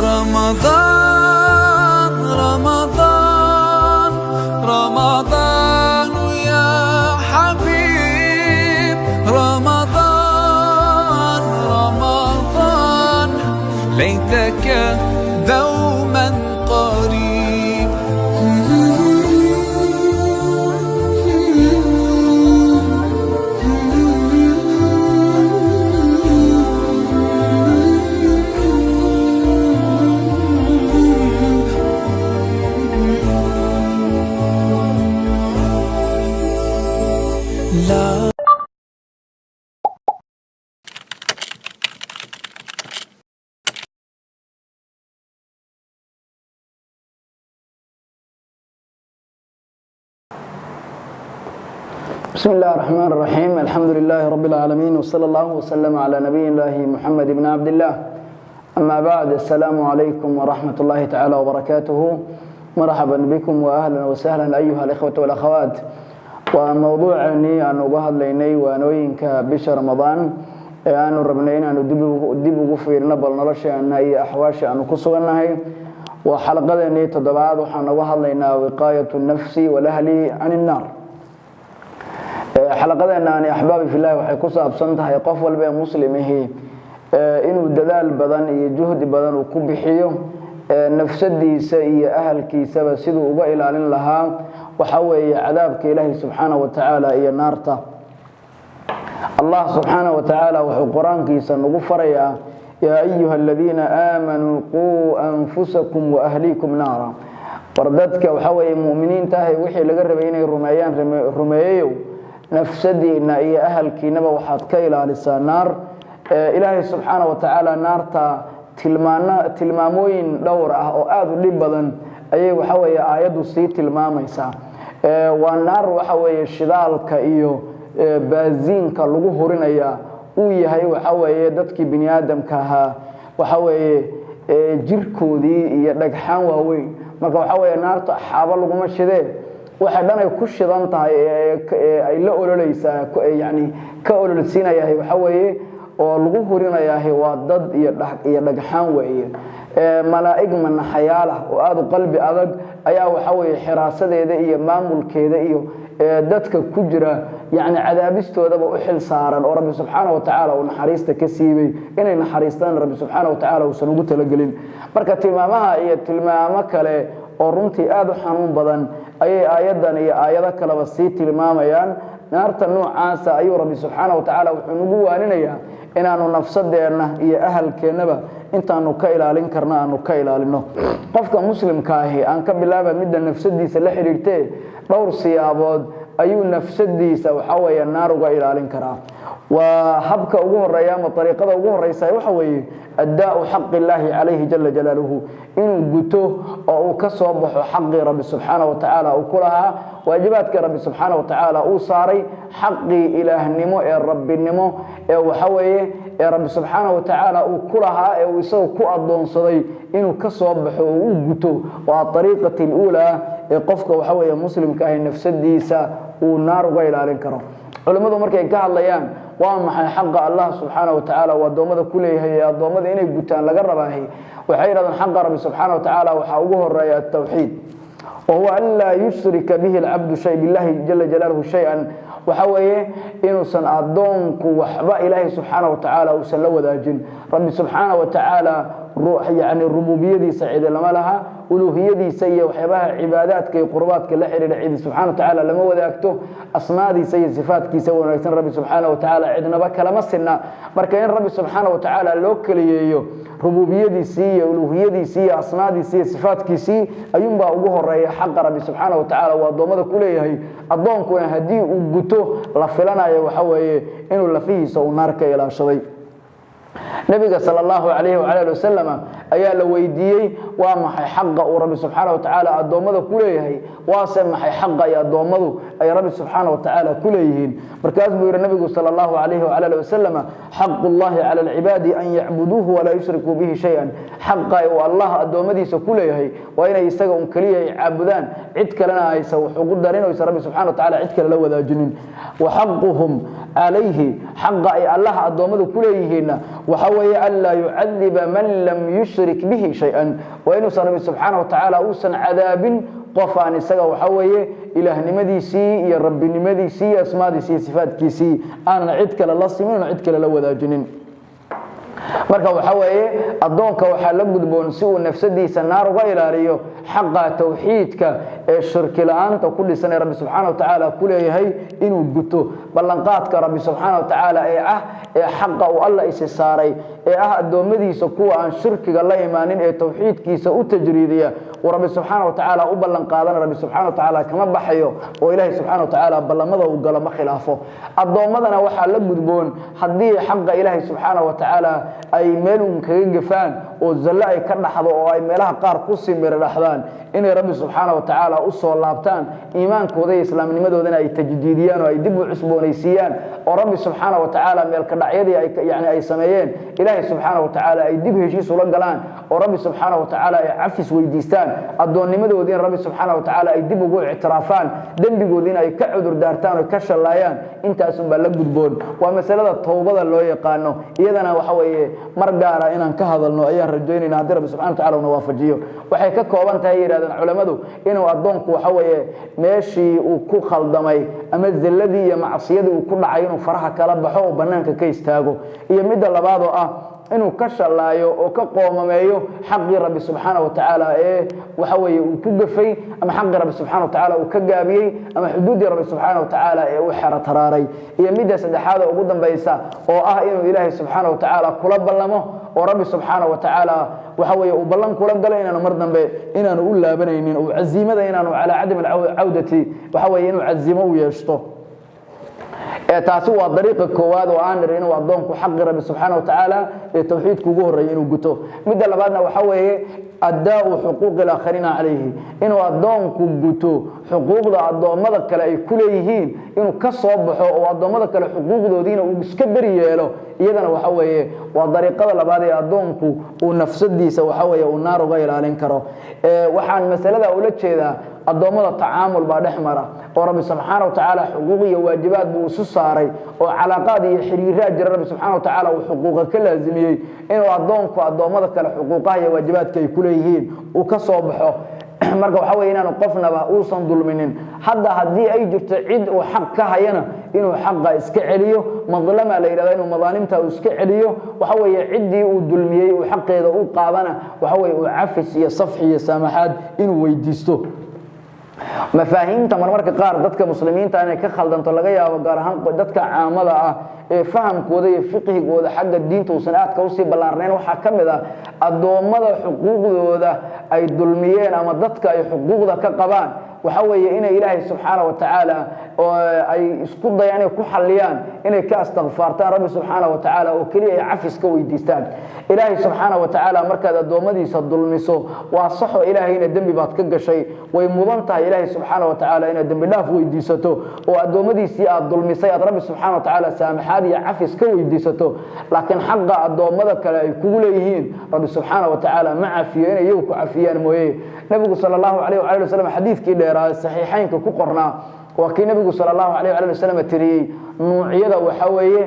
رمضان رمضان رمضان يا حبيب رمضان رمضان ليتك دوما قريب لا بسم الله الرحمن الرحيم الحمد لله رب العالمين وصلى الله وسلم على نبي الله محمد بن عبد الله أما بعد السلام عليكم ورحمة الله تعالى وبركاته مرحبا بكم وأهلا وسهلا أيها الإخوة والأخوات وموضوعني أن أبهد ليني وأنوينك بش رمضان أن ربنين أن دب غفيرنا بل نرشي أن أي أحواش أن كسونا وحلقة أني تدبعض وحن أبهد لينا وقاية النفس والأهل عن النار xalaqadeena aan ahbaabi filaahi waxay ku saabsan tahay qof walba muslimihi inuu dadaal badan iyo juhdi badan uu ku bixiyo nafsadiisa iyo ahalkiisaba sidoo uga ilaalin lahaa waxa weeye cadaabka Ilaahay subhanahu wa ta'ala iyo naarta Allah subhanahu wa ta'ala wuxuu quraankiisa nagu farayaa ya ayyuhalladhina aamanu qu anfusakum wa ahlikum naara wardadka waxa weeye muuminiinta ah wixii laga rabay inay rumeeyo nafsadiina iyo ahalkiinaba waxaad ka ilaalisaa naar Ilaahay subhanahu wa ta'ala naarta tilmaamooyin dhowr ah oo aad u dhib badan ayay waxa weeye aayadu sii tilmaamaysaa waa naar waxa weeye shidaalka iyo baaziinka lagu horinaya uu yahay waxa weeye dadkii bini aadamka ahaa waxa weeye jirkoodii iyo dhagxaan waaweyn marka waxa weeye naarta xaaba lagu mashidee waxa dhanay ku shidan tahay ay la ololeysaa yani ka ololsiinayahay waxa weeye oo lagu horinayahay waa dad iyo dhagxaan weeye malaa'ig manaxayaala oo aad u qalbi adag ayaa waxa weeye xiraasadeeda iyo maamulkeeda iyo dadka ku jira yani cadaabistoodaba u xil saaran oo Rabbi subhanahu wa ta'ala uu naxariista ka siibay inay naxariistaan Rabbi subhanahu wa ta'ala uu san ugu talagalin marka tilmaamaha iyo tilmaamo kale oo runtii aad u xanuun badan ayay aayadan iyo aayado kaleba sii tilmaamayaan naarta noocaas ayuu Rabbi subhanahu wa ta'ala wuxuu nagu waaninayaa inaanu nafsadeena iyo ahalkeenaba intaanu ka ilaalin karna aanu ka ilaalino qofka muslimka ah aan ka bilaaba midda nafsadiisa la xiriirtay dhowr siyaabood ayuu nafsadiisa waxa weeye naar uga ilaalin karaa وحبك أجوه الريام الطريقة أجوه الرئيسة وحوي أداء حق الله عليه جل جلاله إن قته أو كسب حق رب سبحانه وتعالى وكلها واجباتك رب سبحانه وتعالى وصاري حقي إله النمو الرب النمو وحوي رب سبحانه وتعالى وكلها ويسوي كأضون صدي إنه كسب وقته والطريقة الأولى قفك وحوي مسلم كاهن نفسديسا ونار غير على الكرم علماء markay ka hadlayaan waa maxay xaq Allah subhanahu wa ta'ala waa doomada kuleeyahay doomada inay gutaan laga rabaahay waxay yiraahdaan xaq Rabbi subhanahu wa ta'ala waxa ugu horeeya tawxiid oo an la yushrika bihi al-'abd shay billahi jalla jalaluhu shay'an waxa weeye inuu san adoonku waxba ilaahi subhanahu wa ta'ala uu san la wadaajin Rabbi subhanahu wa ta'ala يعني الربوبية سعيد لما لها ألوهية سيئة وحبها عبادات كي قربات كي لحر العيد سبحانه وتعالى لما وذاكته أسماء دي سيئة صفات كي سوى نريتن ربي سبحانه وتعالى عدنا بك لمسنا مركين ربي سبحانه وتعالى لوكلي ربوبية دي سيئة ألوهية دي سيئة أسماء دي سيئة صفات كي سيئة أيوم بأوجه الرأي حق ربي سبحانه وتعالى والضوء كله هي الضوء كنا هدي وجته لفلنا يوحوي إنه لفيه سو نارك إلى شوي نبي صلى الله عليه وعلى وسلم أيا لويديي ومحي حق ربي سبحانه وتعالى الدومده كليه واسمحي حق يا دومده أي ربي سبحانه وتعالى كليهين مركز بير النبي صلى الله عليه وعلى وسلم حق الله على العباد أن يعبدوه ولا يشركوا به شيئا حق والله الدومديس كليه وإن يستجون كليه يعبدان عدك لنا يسوي حقوق دارين ويسر ربي سبحانه وتعالى عدك لو ذا جنين وحقهم عليه حق الله الدومده كليهين وحوي ألا يعذب من لم يشرك به شيئا وإنه صار سبحانه وتعالى أوسن عذاب قفان السجا وحوي إله نمديسي يا رب نمديسي أسماء ديسي صفات كيسي أنا عدك لله سمين وعدك لله جنين marka waxa weeye adoonka waxa la gudboon si uu nafsadiisa naar uga ilaaliyo xaqa tawxiidka ee shirki la'aanta ku dhisan Rabbi subhanahu wa ta'ala ku leeyahay inuu guto ballanqaadka Rabbi subhanahu wa ta'ala ee xaqa uu Allah isa saaray ee adoomadiisa kuwa aan shirkiga la imaanin ee tawxiidkiisa u tajriidiya oo Rabbi subhanahu wa ta'ala u ballan qaadan Rabbi subhanahu wa ta'ala kama baxayo oo Ilaahay subhanahu wa ta'ala ballamada uu galo ma khilaafo adoomadana waxa la gudboon hadii xaqa Ilaahay subhanahu wa ta'ala ay meelun kaga gafaan oo zalla ay ka dhaxdo oo ay meelaha qaar ku simir dhaxdaan inay Rabbi subhanahu wa ta'ala u soo laabtaan iimaankooda iyo islaamnimadoodana ay tajdiidiyaan oo ay dib u cusboonaysiiyaan oo Rabbi subhanahu wa ta'ala meel ka dhacyadii ay sameeyeen Ilaahay subhanahu wa ta'ala ay dib heshiis ula galaan oo Rabbi subhanahu wa ta'ala ay afis weydiistaan adoonnimadoodina Rabbi subhanahu wa ta'ala ay dib ugu ictiraafaan dambigoodina ay ka cudur daartaan oo ka shalayaan intaas baa la gudboon waa mas'alada toobada loo yaqaano iyadana waxa weeye mar gaar ah inaan ka hadalno ayaan rajaynayna hadii Rabbi subhanahu wa ta'ala uu waafajiyo waxay ka kooban tahay yiraahdaan culimadu inuu adoonku waxa weeye meeshii uu ku khaldamay ama zalladii iyo macsiyadii uu ku dhacay inuu faraha kala baxo oo banaanka ka istaago iyo mid labaad oo ah inuu ka shalaayo oo ka qoomameeyo xaqi Rabbi subhanahu wa ta'ala waxa weeye uu ku gafay ama xaqi Rabbi subhanahu wa ta'ala uu ka gaabiyay ama xuduudii Rabbi subhanahu wa ta'ala uu xarataraaray iyo mid saddexaad ugu dambaysa oo ah inuu Ilaahay subhanahu wa ta'ala kula ballamo oo Rabbi subhanahu wa ta'ala waxa weeye uu ballan kula galay inaanu mar dambe inaanu u laabanaynin oo aziimada inaanu ala cadam al-awdati waxa weeye inuu azimo u yeeshto taasi waa dariiqa koowaad oo aan inuu adoonku xaq Rabbi subhanahu wa ta'ala ee tawxiidku ugu horeeyay inuu guto midda labaadna waxa weeye addaa'u xuquuq al-aakharina alayhi inuu adoonku guto xuquuqda adoomada kale ay ku leeyihiin inuu ka soo baxo oo adoomada kale xuquuqdoodiina uu iska bari yeelo iyadana waxa weeye waa dariiqada labaad ee adoonku uu nafsadiisa waxa weeye uu naar uga ilaalin karo waxaan mas'alada ula jeedaa adoomada tacaamul baa dhexmara oo Rabbi subhanahu wa ta'ala xuquuq iyo waajibaad buu isu saaray oo calaaqad iyo xiriirada jira Rabbi subhanahu wa ta'ala uu xuquuqa ka laazimiyay inuu adoonku adoomada kale xuquuqaha iyo waajibaadka ay ku leeyihiin uu ka soo baxo marka waxa weeye inaanu qofnaba uusan dulminin hadda hadii ay jirto cid uu xaq ka hayana inuu xaqa iska celiyo madlama la yiraahdo inuu madaalimta uu iska celiyo waxa weeye cidii uu dulmiyay uu xaqeeda u qaadana waxa weeye uu cafis iyo safx iyo samaxaad inuu weydiisto mafaahiimta marmarka qaar dadka muslimiinta inay ka khaldanto laga yaabo gaar ahaan dadka caamada ah ee fahamkooda iyo fiqhigooda xagga diinta uu sanaadka u sii ballaarneen waxa kamid ah adoomada xuquuqdooda ay dulmiyeen ama dadka ay xuquuqda ka qabaan waxa weeye inay Ilaahay subhanahu wa ta'ala ay isku dayaan ku xaliyaan inay ka astaghfartaan Rabbi subhanahu wa ta'ala oo kaliya ay cafis ka weydiistaan Ilaahay subhanahu wa ta'ala markaad adoomadiisa dulmiso waa sax oo Ilaahayna dambi baad ka gashay way mudan tahay Ilaahay subhanahu wa ta'ala inaad dambi dhaaf weydiisato oo adoomadiisii aad dulmisay aad Rabbi subhanahu wa ta'ala saamaxaad iyo cafis ka weydiisato laakiin xaqa adoomada kale ay kugu leeyihiin Rabbi subhanahu wa ta'ala ma cafiyo inay iyagu ku cafiyaan mooyee nabigu sallallahu alayhi wa sallam xadiiskii dheeraa saxiixaynka ku qornaa وكي نبي صلى الله عليه وسلم تري نوعية وحوية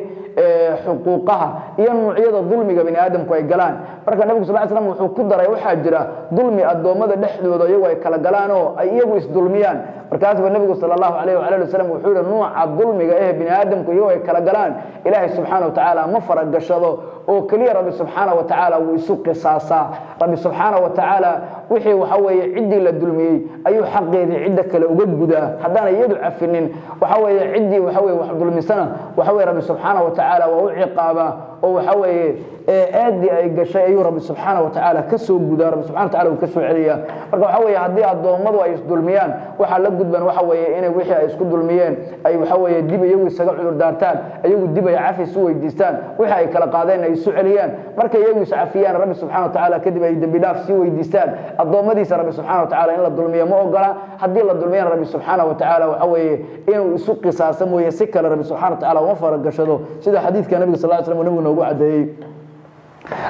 حقوقها هي نوعية الظلم بني آدم كوي جلان بركة النبي صلى الله عليه وسلم وحقدر يوحجرا ظلم الدوامة نحن وضيوا كلا جلانه أيه ظلميان بركة النبي صلى الله عليه وسلم وحول نوع الظلم جاء بني آدم كوي كلا جلان إلهي سبحانه وتعالى مفرق جشده وكلي رب سبحانه وتعالى ويسوق قصاصا رب سبحانه وتعالى وحي وحوي عدي للظلمي أي حق يدي عدك لو قد جدا حدانا يدعى فينين وحوي عدي وحوي وحظلم سنة وحوي رب سبحانه وتعالى وعقابه وحوي آدي أي جشاء أي رب سبحانه وتعالى كسو جدا رب سبحانه وتعالى وكسو عليا وحوي هدي الضوامض ويسظلميان وحلا جدا وحوي إنه وحي يسكت ظلميان أي وحوي الدب يوي سجع دارتان أي الدب يعافي سوى الدستان وحي كلا قاضين يسوع عليان مركا يوي سعفيان رب سبحانه وتعالى كذب يدب بلاف سوى الدستان الضوامض رب سبحانه وتعالى إن الظلمية ما أقرأ هدي الظلميان رب سبحانه وتعالى وحوي إنه يسوق قصاص ويسكر رب سبحانه وتعالى وفرق جشده سيدا حديث كان النبي صلى الله عليه وسلم ونبي نوجع ده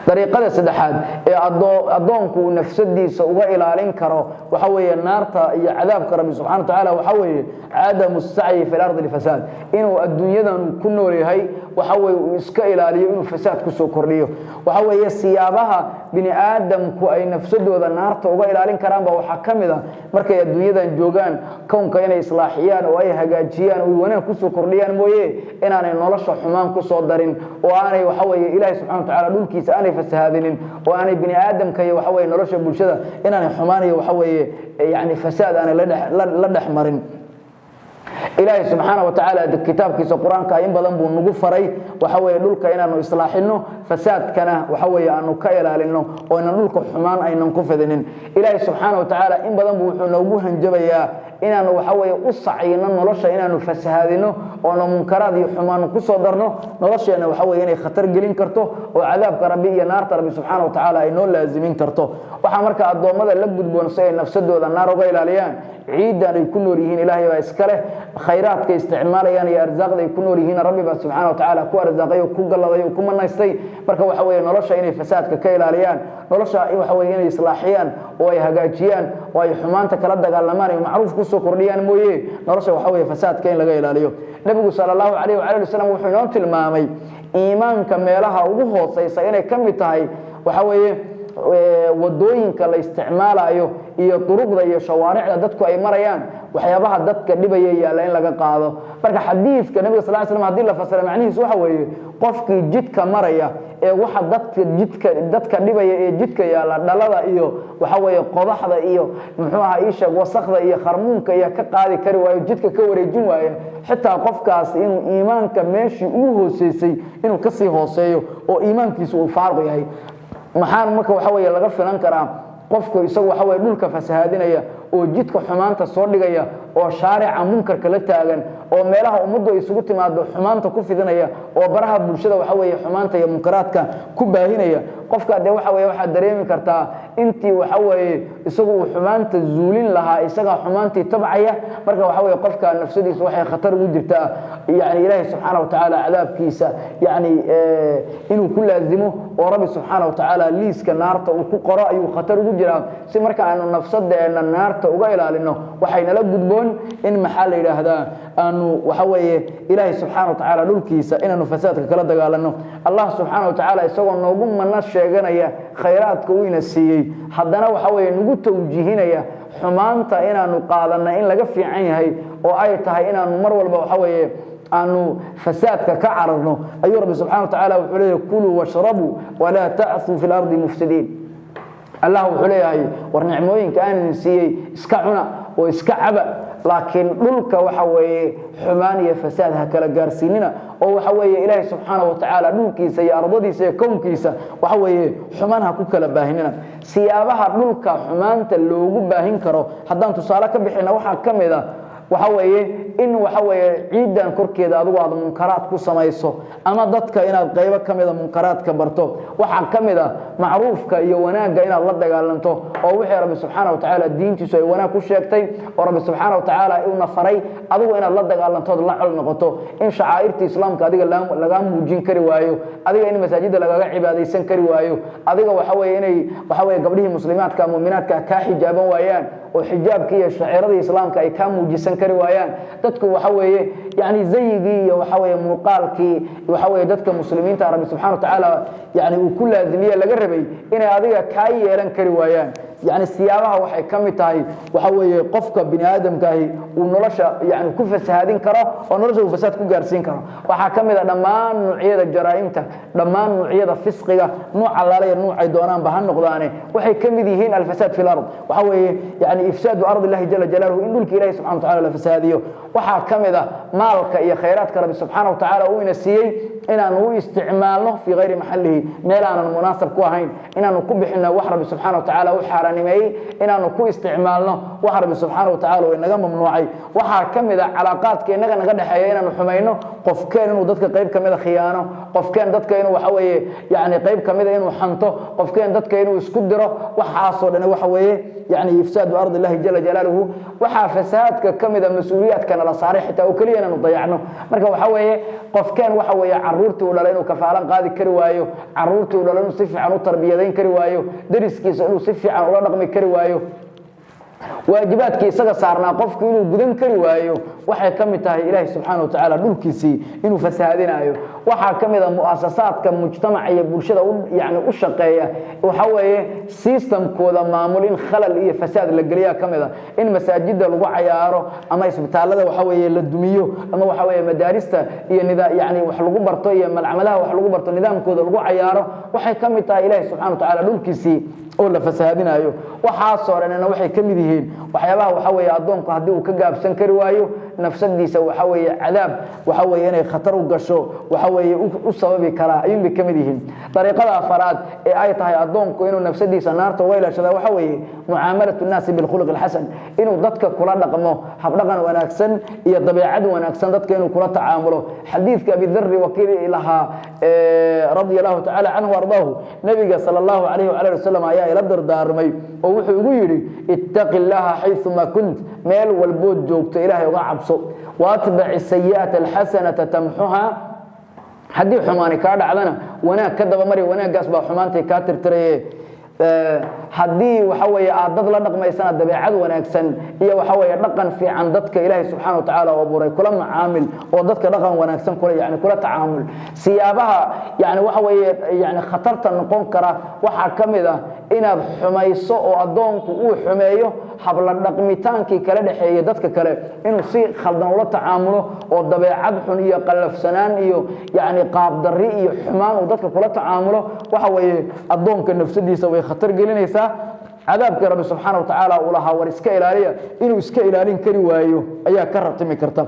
dariiqada saddexaad ee adoonku nafsadiisa uga ilaalin karo waxa weeye naarta iyo cadaabka rabbi subxaanahu wa ta'aala waxa weeye cadamu sa'yi fil ardi lifasaad inuu adduunyadan ku nool yahay waxa weeye uu iska ilaaliyo inuu fasaad ku soo kordhiyo waxa weeye siyaabaha bini aadamku ay nafsadooda naarta uga ilaalin karaan ba waxa kamid ah markay adduunyadan joogaan koonka inay islaaxiyaan oo ay hagaajiyaan oo wanaag ku soo kordhiyaan mooyee inaanay nolosha xumaan ku soo darin oo aanay waxa weeye ilaahay subxaanahu wa ta'aala dhulkiisa aanay fasaadinin oo aanay bini aadamka iyo waxa weeye nolosha bulshada inaanay xumaan iyo waxa weeye yani fasaad aanay la dhex marin ilaahay subxaanahu wa ta'aala kitaabkiisa quraanka in badan buu nagu faray waxa weeye dhulka inaanu islaaxino fasaadkana waxa weeye aanu ka ilaalino oo inaan dhulka xumaan aynan ku fidinin ilaahay subxaanahu wa ta'aala in badan buu wuxuu noogu hanjabayaa inaanu waxa weeye u sacayno nolosha inaanu fasaadino oo na munkaraad iyo xumaan ku soo darno nolosheena waxa weeye inay khatar gelin karto oo cadaabka rabbi iyo naarta rabbi subxaanahu wa ta'aala ay noo laazimin karto waxa marka adoomada la gudboon si ay nafsadooda naar uga ilaaliyaan ciidan ay ku nool yihiin ilaahay baa iska leh khayraadka isticmaalayaan iyo arsaaqda ay ku nool yihiin rabbi baa subxaanahu wa ta'aala ku arsaaqay oo ku galaday oo ku manaystay marka waxa weeye nolosha inay fasaadka ka ilaaliyaan nolosha waxa weeye inay islaaxiyaan oo ay hagaajiyaan oo ay xumaanta kala dagaalamaan iyo macruuf ku soo kordhiyaan mooyee nolosha waxa weeye fasaadka in laga ilaaliyo nabigu sallallahu alayhi wa alihi wasallam wuxuu inoo tilmaamay iimaanka meelaha ugu hooseysa inay kamid tahay waxa weeye wadooyinka la isticmaalayo iyo turuqda iyo shawaaricda dadku ay marayaan waxyaabaha dadka dhibaya yaala in laga qaado marka xadiiska nabiga sallallahu alayhi wasallam hadii la fasiro macnihiisu waxa weeye qofkii jidka maraya ee waxa dadka dhibaya ee jidka yaala dhalada iyo waxa weeye qodaxda iyo muxuu ahaa isha wasaqda iyo kharmuunka iyo ka qaadi kari waayo jidka ka wareejin waayo xitaa qofkaas inuu iimaanka meeshii uu hooseysay inuu ka sii hooseeyo oo iimaankiisu uu faaruq yahay maxaan marka waxa weeye laga filan karaa qofku isagu waxa weeye dhulka fasaadinaya oo jidka xumaanta soo dhigaya oo shaarica munkarka la taagan oo meelaha ummaddu isugu timaado xumaanta ku fidinaya oo baraha bulshada waxa weeye xumaanta iyo munkaraadka ku baahinaya qofka waxa weeye waxa dareemi kartaa intii waxa weeye isagu xumaanta zuulin lahaa isaga xumaantii tabcaya marka waxa weeye qofka nafsadiisa waxay khatar ugu jirtaa yani ilaahay subxaanahu wa ta'aala cadaabkiisa yani inuu ku laazimo oo rabbi subxaanahu wa ta'aala liiska naarta uu ku qoro ayuu khatar ugu jiraa si marka aanu nafsadeena naarta uga ilaalino waxayna la gudboon in maxaa la yiraahdaa aanu waxa weeye ilaahay subxaanahu wa ta'aala dhulkiisa inaanu fasaadka kala dagaalano allah subxaanahu wa ta'aala isagoo noogu mana sheeganaya khayraadka uu ina siiyay haddana waxa weeye nagu tawjiihinaya xumaanta inaanu qaadana in laga fiican yahay oo ay tahay inaanu mar walba waxa weeye aanu fasaadka ka cararno ayuu rabbi subxaanahu wa ta'aala wuxuu leeyahay kuluu washrabu wala ta'thu fil ardi mufsidiin allah wuxuu leeyahay war nicmooyinka aan siiyay iska cuna oo iska caba laakiin dhulka waxa weeye xumaan iyo fasaad ha kala gaarsiinina oo waxa weeye ilaahay subxaanahu wa ta'aala dhulkiisa iyo ardadiisa iyo koonkiisa waxa weeye xumaan ha ku kala baahinina siyaabaha dhulka xumaanta loogu baahin karo haddaan tusaale ka bixino waxa kamid ah waxa weeye in waxa weeye ciidan korkeeda adigu aad munkaraad ku samayso ama dadka inaad qayb kamida munkaraadka barto waxa kamida macruufka iyo wanaaga inaad la dagaalanto oo wixii rabbi subxaanahu wa ta'aala diintiisa ay wanaag ku sheegtay oo rabbi subxaanahu wa ta'aala uu nafaray adigu inaad la dagaalanto la col noqoto in shaairta islaamka adiga laga muujin kari waayo adiga in masaajida lagaga cibaadeysan kari waayo adiga waxa weeye inay waxa weeye gabdhihii muslimaadka mu'minaadka ka xijaaban waayaan oo xijaabka iyo shaciirada islaamka ay ka muujisan kari waayaan dadku waxa weeye yani zayigi iyo waxa weeye muuqaalkii waxa weeye dadka muslimiinta rabbi subxaanahu wa ta'aala yani uu ku laazimiye laga rabay inay adiga ka yeelan kari waayaan يعني سيابها waxay kamid tahay waxa weeye qofka bini aadamkaahi uu nolosha yani ku fasaadin karo oo nolosha uu fasaad ku gaarsiin karo waxa kamid ah dhamaan noocyada jaraa'imta dhamaan noocyada fisqiga nooc allaale nooc ay doonaan bahan noqdaane waxay kamid yihiin al fasaad fil ard waxa weeye yani ifsaadu ard allah jalla jalaaluhu in dhulka ilaahay subhanahu wa ta'ala la fasaadiyo waxa kamid ah maalka iyo khayraadka rabbi subhanahu wa ta'ala uu ina siiyay inaan u isticmaalno fi ghayri mahallihi meel aan munaasab ku ahayn inaan ku bixino wax rabbi subhanahu wa ta'ala u xaaraanimay inaan ku isticmaalno wax rabbi subhanahu wa ta'ala inaga mamnuucay waxa kamid ah calaaqaadka inaga naga dhaxeeyo inaan xumayno qofkeen inuu dadka qayb kamid ah khiyaano qofkeen dadka inuu waxa weeye yani qayb kamid ah inuu xanto qofkeen dadka inuu isku diro waxaas oo dhan waxa weeye يعني إفساد أرض الله جل جلاله وحا فساد كمذا مسؤوليات كان لا صارح حتى وكلينا نضيعنا marka waxa weeye qofkan waxa weeye caruurta uu dhalay inuu kafaalan qaadi kari waayo caruurta uu dhalay inuu si fiican u tarbiyadeyn kari waayo dariskiisa inuu si fiican ula dhaqmi kari waayo waajibaadka isaga saarnaa qofku inuu gudan kari waayo waxay kamid tahay Ilaahay subhanahu wa ta'ala dhulkiisii inuu fasaadinayo waxa kamid ah muassasaadka mujtamaca iyo bulshada yani u shaqeeya waxa weeye systemkooda maamul in khalal iyo fasaad la galiya kamid ah in masaajida lagu cayaaro ama isbitaalada waxa weeye la dumiyo ama waxa weeye madaarista iyo nidaam yani wax lagu barto iyo malcamadaha wax lagu barto nidaamkooda lagu cayaaro waxay kamid tahay Ilaahay subhanahu wa ta'ala dhulkiisii oo la fasaadinayo waxa sooranana waxay kamid yihiin waxyaabaha waxa weeye adoonku hadii uu ka gaabsan kari waayo nafsadiisa waxa weeye cadaab waxa weeye inay khatar u gasho waxa weeye u sababi kara ayuu kamid yihiin dariiqada afaraad ee ay tahay adoonku inuu nafsadiisa naarta u ilaashado waxa weeye muaamalatu naas bil khuluq al hasan inuu dadka kula dhaqmo hab dhaqan wanaagsan iyo dabeecad wanaagsan dadka inuu kula tacaamulo xadiiska Abi Dharr wakiil ilaha radiyallahu ta'ala anhu wardahu nabiga sallallahu alayhi wa alihi wasallam ayaa ila dardaarmay oo wuxuu ugu yiri ittaqillaha haythuma kunt meel walbood joogto ilaahay uga cabso waatba'i sayyi'ata alhasanata tamhuha hadii xumaani ka dhacdana wanaag ka daba mari wanaagaas baa xumaantay ka tirtirayee hadii waxa weeye aad dad la dhaqmaysana dabeecad wanaagsan iyo waxa weeye dhaqan fiican dadka Ilaahay subhanahu wa ta'ala oo buray kula macaamil oo dadka dhaqan wanaagsan kula yani kula tacaamul siyaabaha yani waxa weeye yani khatarta noqon kara waxa kamid ah inaad xumayso oo adoonku uu xumeeyo habla dhaqmitaankii kala dhaxeeyay dadka kale inuu si khaldan ula tacaamulo oo dabeecad xun iyo qalafsanaan iyo yani qaab darri iyo xumaan oo dadka kula tacaamulo waxa weeye adoonka nafsadiisa way khatar gelinaysaa cadaabka Rabbi subhanahu wa ta'ala uu lahaa war iska ilaaliya inuu iska ilaalin kari waayo ayaa ka ratimi karta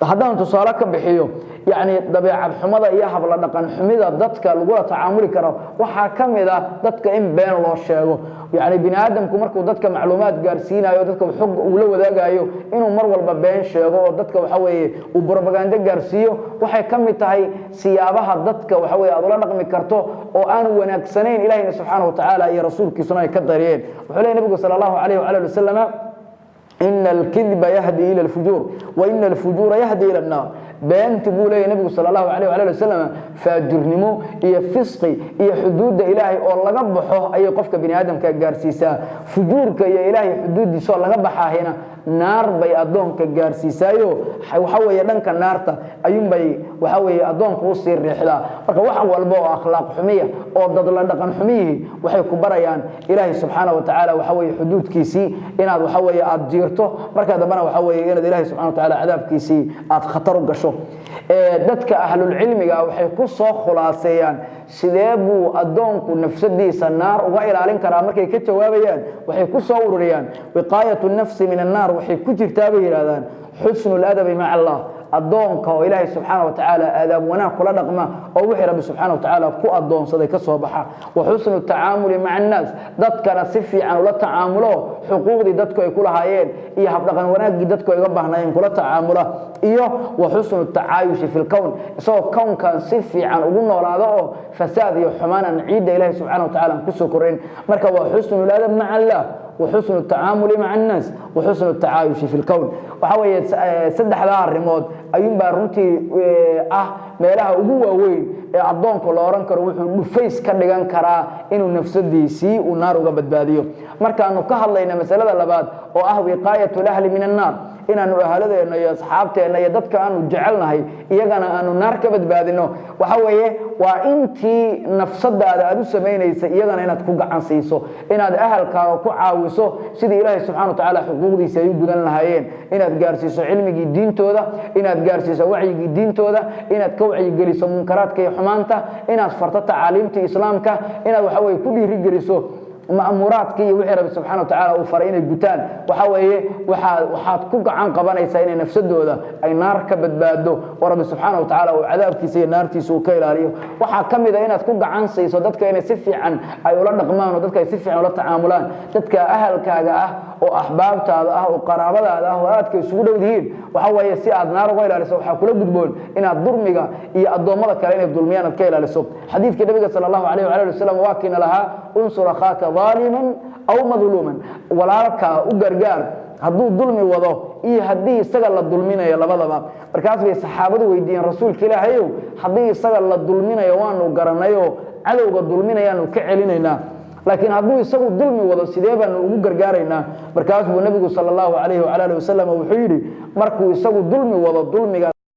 haddaan tusaale ka bixiyo yani dabeecad xumada iyo habla dhaqan xumida dadka lagu tacaamuli karo waxa kamid ah dadka in been loo sheego yani bini aadamku markuu dadka macluumaad gaarsiinayo dadka xog uu la wadaagayo inuu mar walba been sheego oo dadka waxa weeye uu propaganda gaarsiiyo waxay kamid tahay siyaabaha dadka waxa weeye aad la dhaqmi karto oo aan wanaagsaneyn Ilaahay subhanahu wa ta'ala iyo rasuulkiisuna ay ka dareen wuxuu leeyahay nabiga sallallahu alayhi wa alihi wasallam إن الكذب يهدي إلى الفجور وإن الفجور يهدي إلى النار بأنت بولي النبي صلى الله عليه وآله وسلم فاجرنمو إيا فسقي إيا حدود إلهي أو الله قبحه أي قفك بني آدم كجارسيسا فجورك يا إلهي حدود دي سوى الله قبحها هنا نار بي أدون كجارسيسايو وحاوي يدنك النارتا أيوم بي وحاوي أدون كوصير رحلة وحاوي والبو أخلاق حمية أو ضد لندقن حميه وحاوي كبريان إلهي سبحانه وتعالى وحاوي حدود كيسي إنا وحاوي أدجير marka dabana waxa weeye in Ilaahay subhanahu wa ta'ala cadaabkiisi aad khatar u gasho dadka ahlul cilmiga waxay ku soo khulaaseeyaan sidee buu adoonku nafsadiisa naar uga ilaalin karaa markay ka jawaabayaan waxay ku soo ururiyaan wiqaayatu nafsi min an-nar waxay ku jirtaa bay yiraahdaan husnul adabi ma'a Allah adoonka oo Ilaahay subhanahu wa ta'ala adab wanaag kula dhaqma oo wixii Rabbi subhanahu wa ta'ala ku adoonsaday ka soo baxa wa husnul ta'amuli ma'a an-nas dadkana si fiican ula tacaamulo xuquuqdi dadku ay kula hayeen iyo hab dhaqan wanaagii dadku ay uga baahnayeen kula tacaamula iyo wa husnul ta'ayush fil kawn soo kawnkan si fiican ugu noolaado oo fasaad iyo xumaan ciida Ilaahay subhanahu wa ta'ala ku soo korin marka waa husnul adab ma'a Allah وحسن التعامل مع الناس وحسن التعايش في الكون وحوي سدخدا arimood ayun baa runtii meelaha ugu waaweyn ee adoonka loo oran karo wuxuu dhufays ka dhigan karaa inuu nafsadiisii uu naar uga badbaadiyo markaanu ka hadlayna masalada labaad oo ah wiqaayatu ahli min an-nar inaanu ahaladeena iyo asxaabteena iyo dadka aanu jecelnahay iyagana aanu naar ka badbaadino waxa weeye waa intii nafsadaada aad u sameynaysa iyagana inaad ku gacan siiso inaad ahalkaaga ku caawiso sidii Ilaahay subhanahu wa ta'ala xuquuqdiisa ay u gudan lahaayeen inaad gaarsiiso cilmigii diintooda inaad gaarsiiso wacyigii diintooda inaad ka wacyi geliso munkaraadka iyo xumaanta inaad farto tacaaliimta islaamka inaad waxa weeye ku dhiiri geliso مأمورات كي وحي رب سبحانه وتعالى وفرين الجتان وحوي وحاد كوك عن قبنا يسين نفسده هذا أي نار كبد باده ورب سبحانه وتعالى وعذاب كيسي نار تيسو كيل عليه وحكم إذا إنت كوك عن سي صدتك إن سفي عن أي ولا نقمان ودتك يسفي عن ولا تعاملان دتك أهل كاجا وأحباب هذا وقرابة هذا وهذا كيسود ودين وحوي يسيء نار وغير على سو حكول بدبول إن الضرمجة هي الضمرة كلين الظلميان كيل على سو حديث كده صلى الله عليه وعلى وسلم واكن لها انصر أخاك ظالما aw madluuman walaalka u gargaar hadduu dulmi wado iyo haddii isaga la dulminayo labadaba markaas bay saxaabadu weydiiyeen rasuulka ilaahayow haddii isaga la dulminayo waanu garanayo cadowga dulminayaanu ka celinaynaa laakiin hadduu isagu dulmi wado sidee baanu ugu gargaaraynaa markaas buu nabigu sallallahu alayhi wa alihi wasallam wuxuu yiri markuu isagu dulmi wado dulmiga